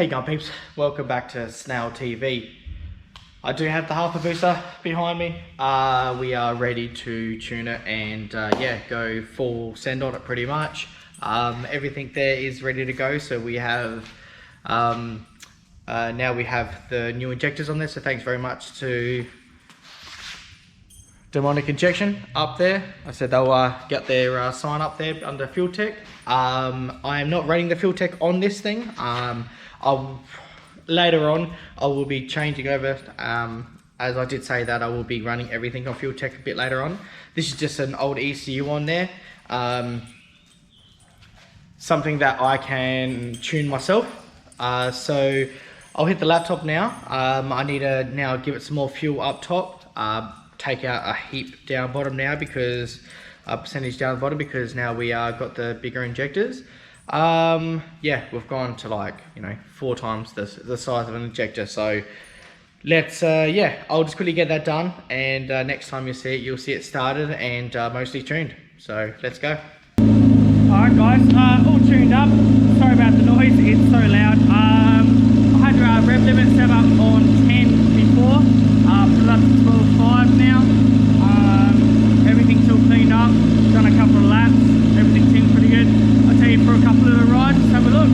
Hey gun peeps, welcome back to Snail TV. I do have the halfabusa behind me. We are ready to tune it and yeah, go full send on it pretty much. Everything there is ready to go, so we have now we have the new injectors on there, so thanks very much to Demonic Injection up there. I said they'll get their sign up there under Fuel Tech. I am not running the Fuel Tech on this thing. Later on I will be changing over, as I did say that I will be running everything on Fuel Tech a bit later on. This is just an old ECU on there, something that I can tune myself. So I'll hit the laptop now. I need to now give it some more fuel up top, take out a heap down bottom now, because percentage down the bottom, because now we got the bigger injectors. Yeah, we've gone to, like, you know, 4 times the size of an injector. So let's yeah, I'll just quickly get that done, and next time you see it, you'll see it started and mostly tuned. So let's go. Alright guys, all tuned up. Sorry about the noise, it's so loud. I had your rev limit set up on 10 before, put it up to 12.5 now. Everything's all cleaned up, done a couple of laps, everything seems pretty good. I'll take you for a couple of the rides, let's have a look.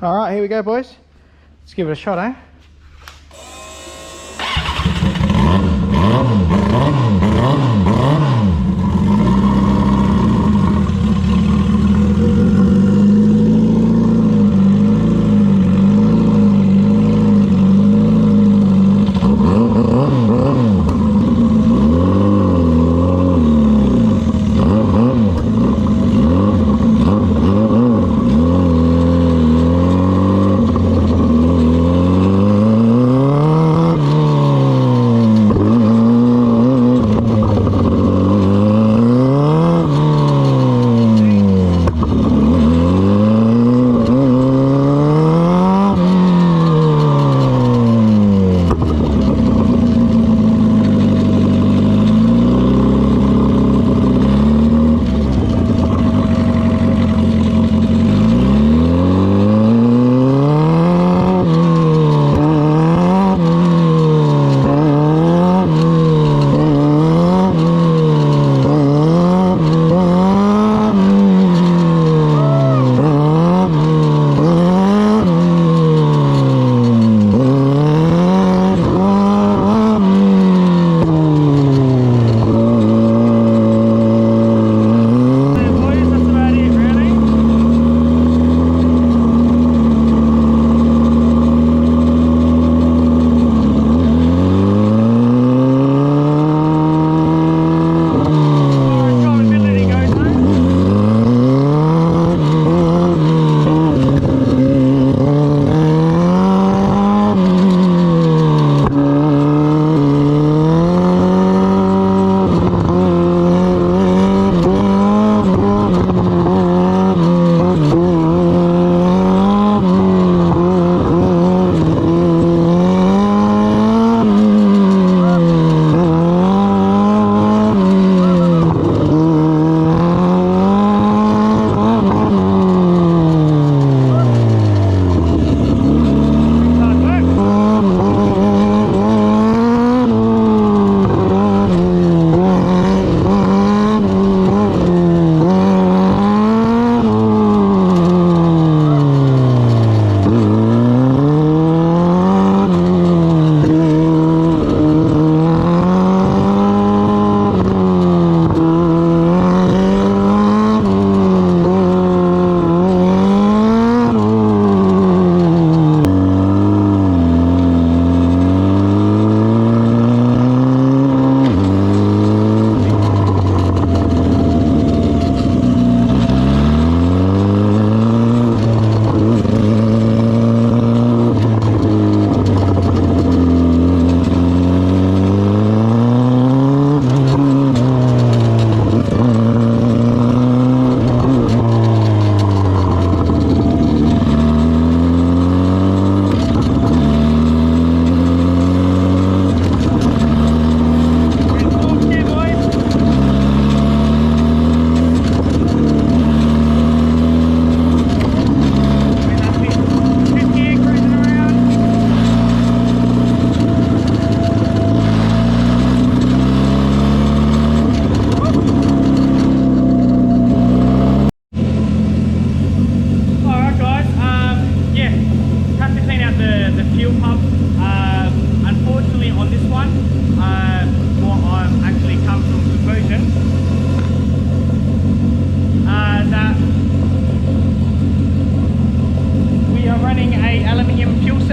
All right, here we go, boys. Let's give it a shot, eh?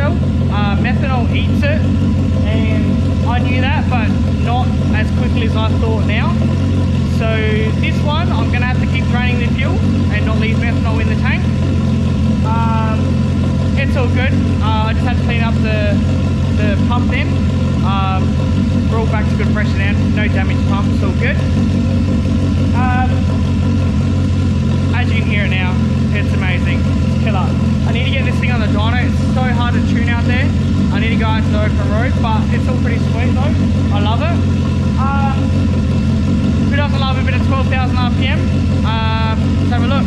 oil. Methanol eats it, and I knew that, but not as quickly as I thought now. So this one, I'm going to have to keep draining the fuel and not leave methanol in the tank. It's all good. I just had to clean up the pump then. We're all back to good pressure now. No damage pump, it's all good. As you can hear it now, it's amazing. It's killer. I need to get this thing on the dyno. It's so hard to tune out there. I need to go out to the open road, but it's all pretty sweet though. I love it. Who doesn't love a bit of 12,000 RPM? Let's have a look.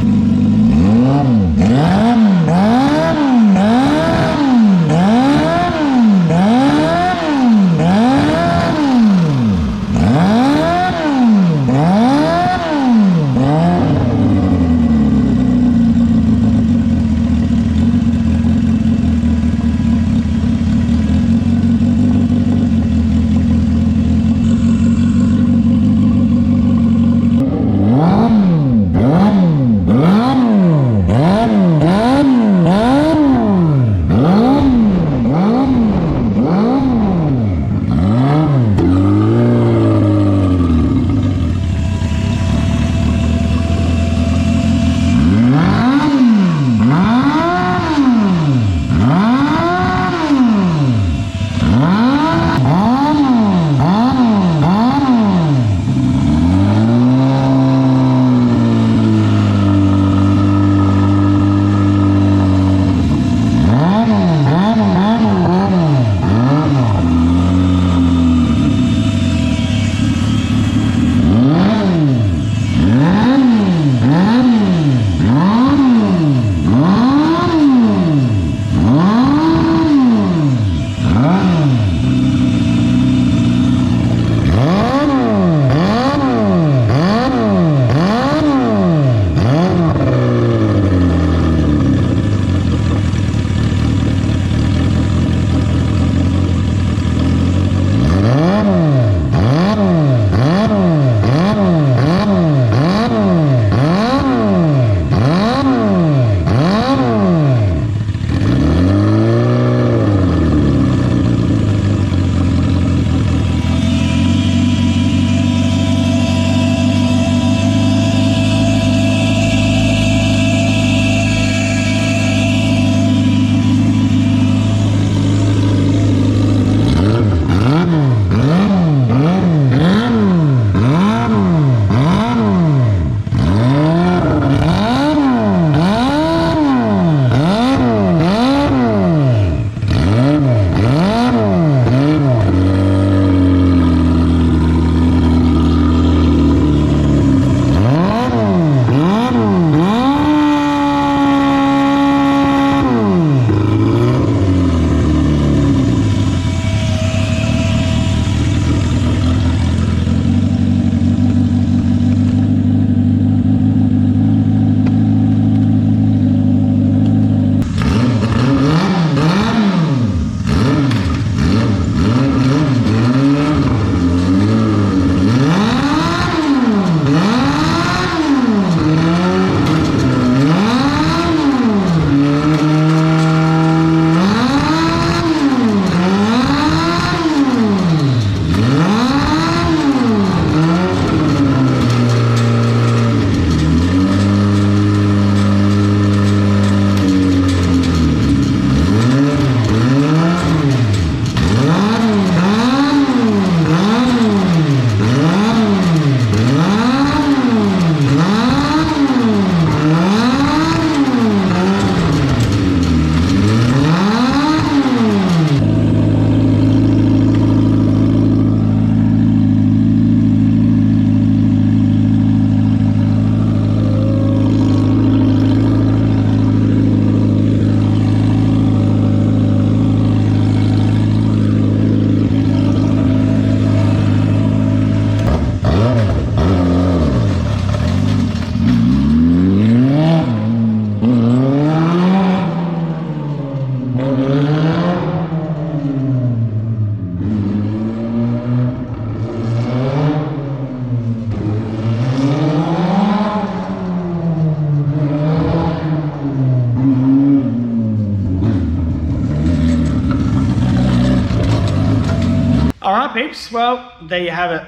peeps, well, there you have it.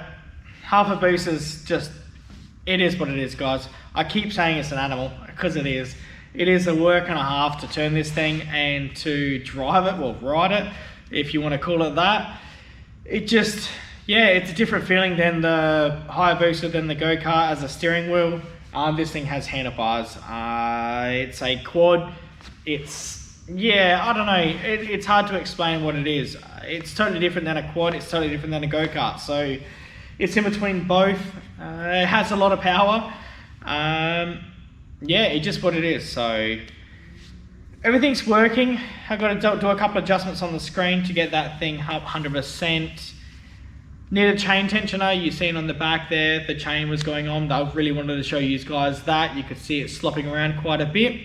Halfabusa is just, it is what it is, guys. I keep saying it's an animal, because it is. It is a work and a half to turn this thing and to drive it, well, ride it, if you want to call it that. It just, yeah, it's a different feeling than the Hayabusa, than the go-kart as a steering wheel. This thing has handlebars. It's a quad. It's, yeah, I don't know. It's hard to explain what it is. It's totally different than a quad. It's totally different than a go-kart. So it's in between both. It has a lot of power. Yeah, it's just what it is. So everything's working. I've got to do a couple of adjustments on the screen to get that thing up 100%. Need a chain tensioner. You've seen on the back there, the chain was going on. I really wanted to show you guys that. You could see it slopping around quite a bit.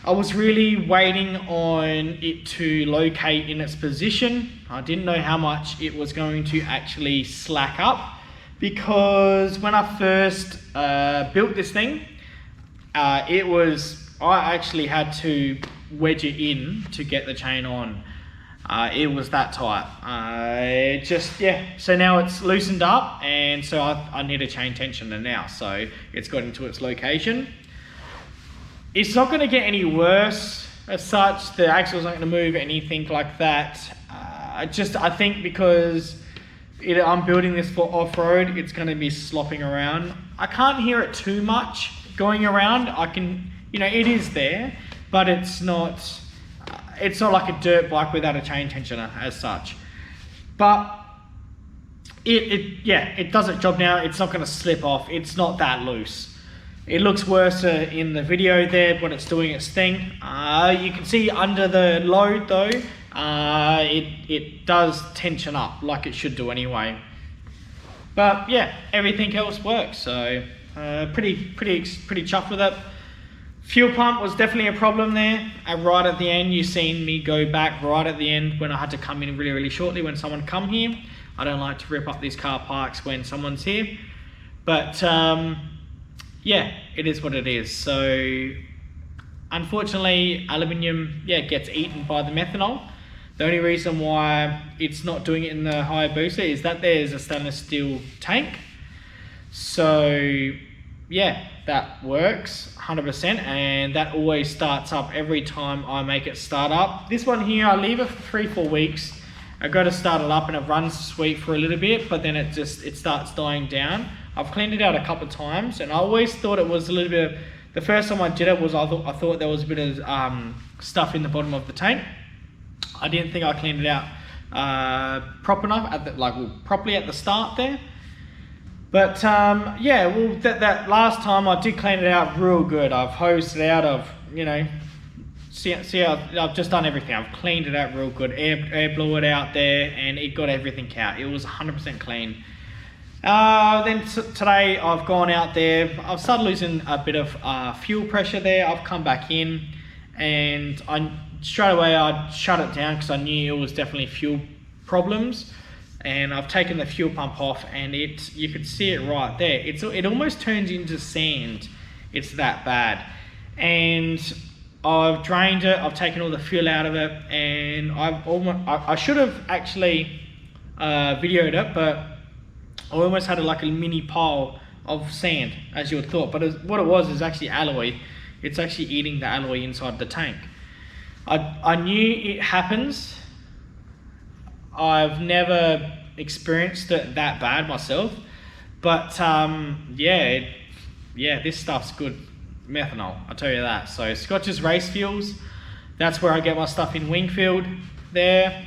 I was really waiting on it to locate in its position. I didn't know how much it was going to actually slack up, because when I first built this thing, I actually had to wedge it in to get the chain on. It was that tight. So now it's loosened up, and so I need a chain tensioner now. So it's got into its location. It's not going to get any worse as such. The axle's not going to move, anything like that. I think because I'm building this for off-road, it's going to be slopping around. I can't hear it too much going around. I can, it is there, but it's not like a dirt bike without a chain tensioner as such. But it does its job now. It's not going to slip off. It's not that loose. It looks worse in the video there when it's doing its thing. You can see under the load though, it does tension up like it should do anyway. But yeah, everything else works. So pretty chuffed with it. Fuel pump was definitely a problem there. Right at the end, you've seen me go back right at the end when I had to come in really shortly when someone come here. I don't like to rip up these car parks when someone's here. But yeah, it is what it is. So unfortunately, aluminium, gets eaten by the methanol. The only reason why it's not doing it in the Hayabusa is that there's a stainless steel tank. So yeah, that works 100%, and that always starts up every time I make it start up. This one here, I leave it for 3-4 weeks. I go to start it up and it runs sweet for a little bit, but then it starts dying down. I've cleaned it out a couple of times, and I always thought it was a little bit of, the first time I did it was I thought there was a bit of stuff in the bottom of the tank. I didn't think I cleaned it out proper enough properly at the start there. But yeah, well, that last time I did clean it out real good. I've hosed it out. See I've just done everything. I've cleaned it out real good. Air blew it out there, and it got everything out. It was 100% clean. Then today I've gone out there. I've started losing a bit of fuel pressure there. I've come back in, and straight away I shut it down because I knew it was definitely fuel problems. And I've taken the fuel pump off, and you can see it right there. It almost turns into sand. It's that bad. And I've drained it. I've taken all the fuel out of it, and I should have actually videoed it, but I almost had like a mini pile of sand, as you would thought. But what it was is actually alloy. It's actually eating the alloy inside the tank. I knew it happens. I've never experienced it that bad myself, but yeah, this stuff's good methanol, I'll tell you that. So Scotch's Race Fuels, that's where I get my stuff in Wingfield there.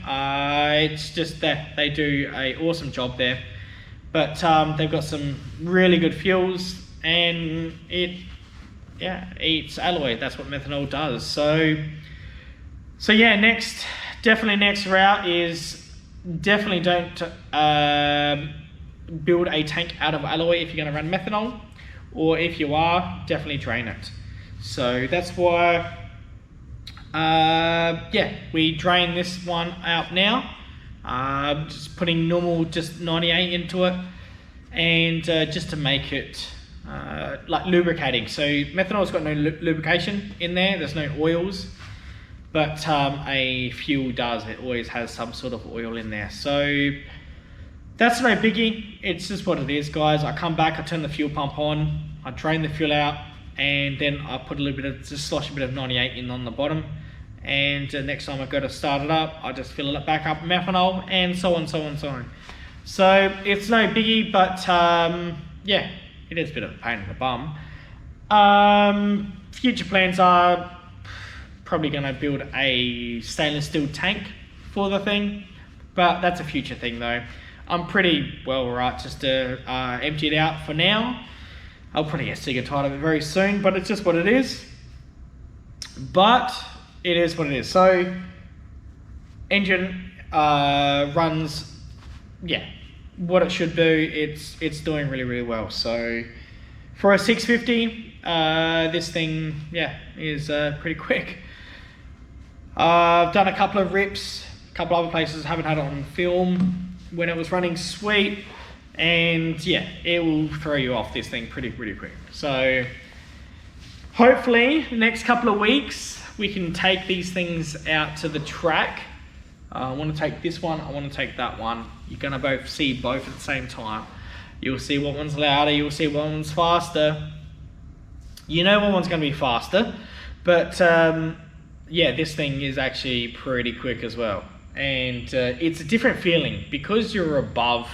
It's just that they do an awesome job there, but they've got some really good fuels, and it eats alloy. That's what methanol does. So yeah, next route is definitely don't build a tank out of alloy if you're going to run methanol, or if you are, definitely drain it. So that's why we drain this one out now. Just putting normal, just 98 into it, and just to make it like lubricating. So methanol's got no lubrication in there. There's no oils. But a fuel does. It always has some sort of oil in there. So that's no biggie. It's just what it is, guys. I come back, I turn the fuel pump on, I drain the fuel out, and then I put a little bit of, just slosh a bit of 98 in on the bottom. And next time I go to start it up, I just fill it back up with methanol, and so on, so on, so on. So it's no biggie, but yeah, it is a bit of a pain in the bum. Future plans are probably going to build a stainless steel tank for the thing, but that's a future thing though. I'm pretty well right just to empty it out for now. I'll probably get sick and tired of it very soon, but it's just what it is. But it is what it is. So engine runs, yeah, what it should do. It's doing really, really well. So for a 650, this thing, yeah, is pretty quick. I've done a couple of rips, a couple other places, haven't had it on film when it was running sweet, and yeah, it will throw you off this thing pretty quick. So hopefully the next couple of weeks we can take these things out to the track. I want to take this one, I want to take that one. You're going to both see both at the same time. You'll see what one's louder, you'll see what one's faster. You know what one's going to be faster, but yeah, this thing is actually pretty quick as well. And it's a different feeling because you're above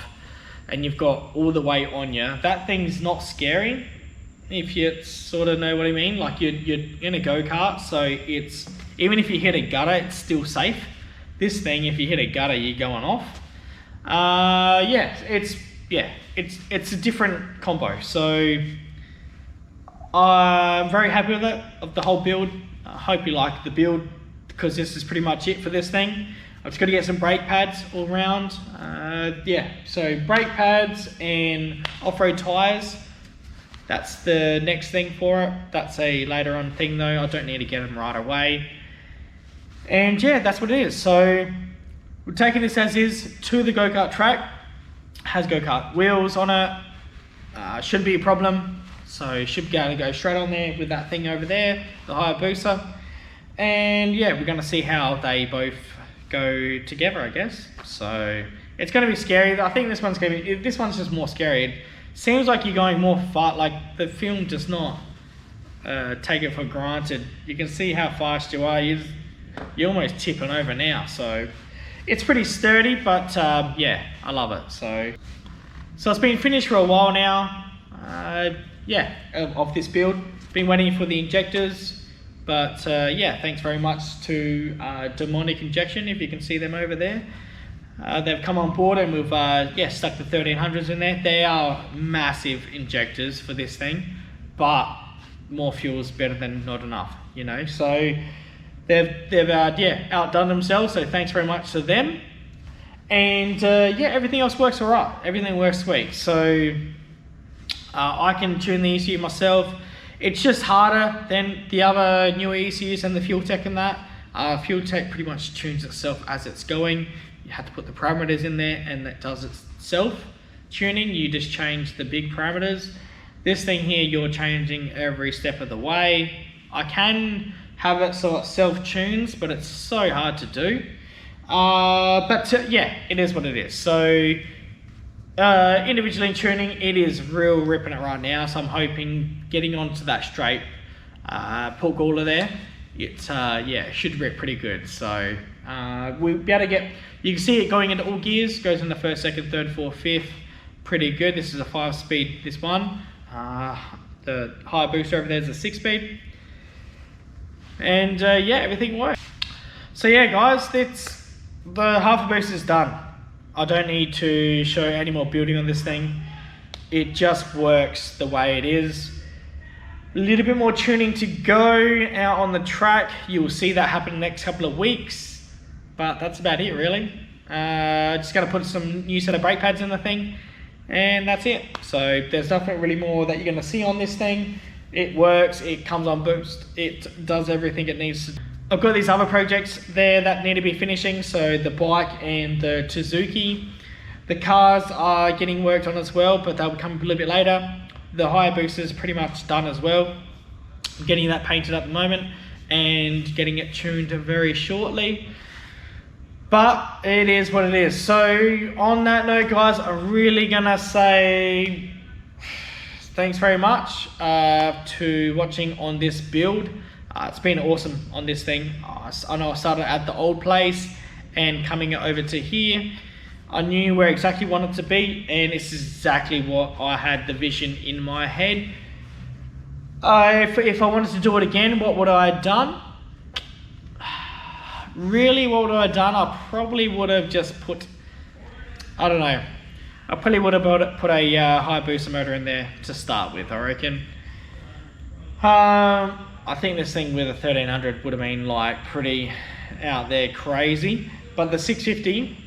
and you've got all the weight on you. That thing's not scary, if you sort of know what I mean. Like you're in a go-kart, so it's, even if you hit a gutter, it's still safe. This thing, if you hit a gutter, you're going off. Yeah, it's a different combo. So I'm very happy with it, of the whole build. I hope you like the build, because this is pretty much it for this thing. I've just got to get some brake pads all around. Yeah, so brake pads and off-road tyres. That's the next thing for it. That's a later on thing though. I don't need to get them right away. And yeah, that's what it is. So we're taking this as is to the go-kart track. Has go-kart wheels on it. Shouldn't be a problem. So should be able to go straight on there with that thing over there, the Hayabusa. And yeah, we're going to see how they both go together, I guess. So it's going to be scary. I think this one's just more scary. It seems like you're going more fast, like the film does not take it for granted. You can see how fast you are. You're almost tipping over now. So it's pretty sturdy, but yeah, I love it. So it's been finished for a while now. Yeah, of this build. Been waiting for the injectors. But yeah, thanks very much to Demonic Injection, if you can see them over there. They've come on board and we've yeah, stuck the 1300s in there. They are massive injectors for this thing, but more fuel's better than not enough, you know. So they've yeah, outdone themselves, so thanks very much to them. And yeah, everything else works all right. Everything works sweet. So I can tune the ECU myself. It's just harder than the other newer ECUs and the Fuel Tech and that. Fuel Tech pretty much tunes itself as it's going. You have to put the parameters in there and that does itself tuning. You just change the big parameters. This thing here, you're changing every step of the way. I can have it so it self-tunes, but it's so hard to do. Yeah, it is what it is. So individually tuning, it is real ripping it right now. So I'm hoping getting onto that straight Port Gawler there, it's yeah, should rip pretty good. So we'll be able to get, you can see it going into all gears, goes in the first, second, third, fourth, fifth, pretty good. This is a 5-speed, this one. The Hayabusa over there is a 6-speed. And yeah, everything works. So yeah guys, it's, the halfabusa is done. I don't need to show any more building on this thing. It just works the way it is. A little bit more tuning to go out on the track. You will see that happen in the next couple of weeks. But that's about it really. Just gonna put some new set of brake pads in the thing. And that's it. So there's nothing really more that you're gonna see on this thing. It works, it comes on boost. It does everything it needs to. I've got these other projects there that need to be finishing, so the bike and the Suzuki. The cars are getting worked on as well, but they'll come a little bit later. The Hayabusa is pretty much done as well. I'm getting that painted at the moment and getting it tuned very shortly. But it is what it is. So on that note, guys, I'm really gonna say thanks very much to watching on this build. It's been awesome on this thing. I know I started at the old place and coming over to here. I knew where exactly wanted to be, and it's exactly what I had the vision in my head. If I wanted to do it again, what would I have done? Really, what would I have done? I probably would have just put, I don't know. I probably would have put a halfabusa motor in there to start with, I reckon. I think this thing with a 1300 would have been like pretty out there crazy. But the 650,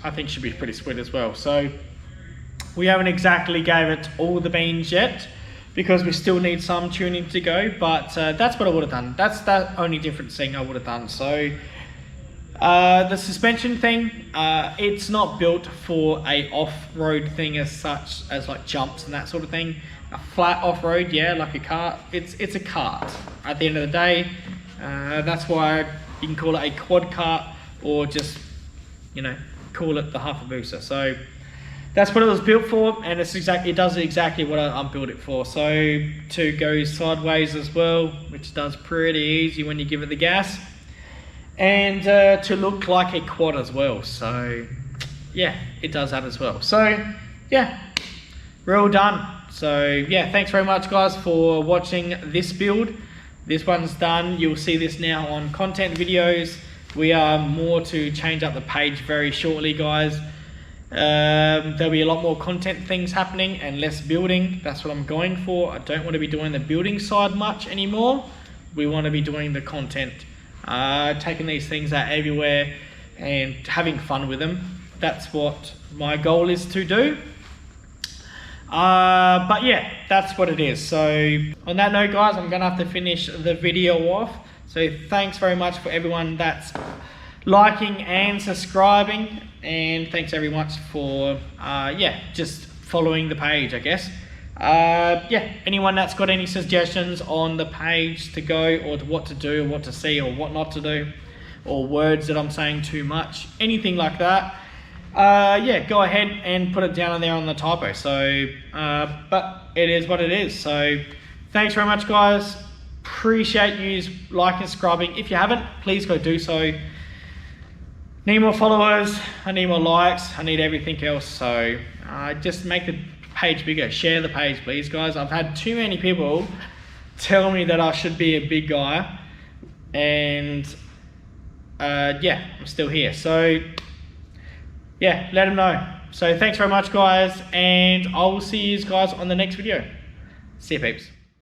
I think should be pretty sweet as well. So we haven't exactly gave it all the beans yet, because we still need some tuning to go, but that's what I would have done. That's the only different thing I would have done. So the suspension thing, it's not built for a off-road thing as such, as like jumps and that sort of thing. A flat off-road, yeah, like a kart. It's a kart at the end of the day. That's why you can call it a quad kart, or just, you know, call it the halfabusa. So that's what it was built for, and it does exactly what I built it for. So to go sideways as well, which does pretty easy when you give it the gas, and to look like a quad as well. So yeah, it does that as well. So yeah, we're all done. So yeah, thanks very much, guys, for watching this build. This one's done. You'll see this now on content videos. We are more to change up the page very shortly, guys. There'll be a lot more content things happening and less building. That's what I'm going for. I don't want to be doing the building side much anymore. We want to be doing the content, taking these things out everywhere and having fun with them. That's what my goal is to do. But yeah, that's what it is. So on that note, guys, I'm gonna have to finish the video off. So thanks very much for everyone that's liking and subscribing, and thanks very much for yeah, just following the page, I guess. Yeah, anyone that's got any suggestions on the page to go, or to what to do, or what to see, or what not to do, or words that I'm saying too much, anything like that, yeah, go ahead and put it down there on the typo. So but it is what it is. So thanks very much, guys. Appreciate you liking and subscribing. If you haven't, please go do so. Need more followers, I need more likes, I need everything else. So just make the page bigger. Share the page, please, guys. I've had too many people tell me that I should be a big guy, and yeah, I'm still here. So yeah, let them know. So thanks very much, guys, and I will see you guys on the next video. See you, peeps.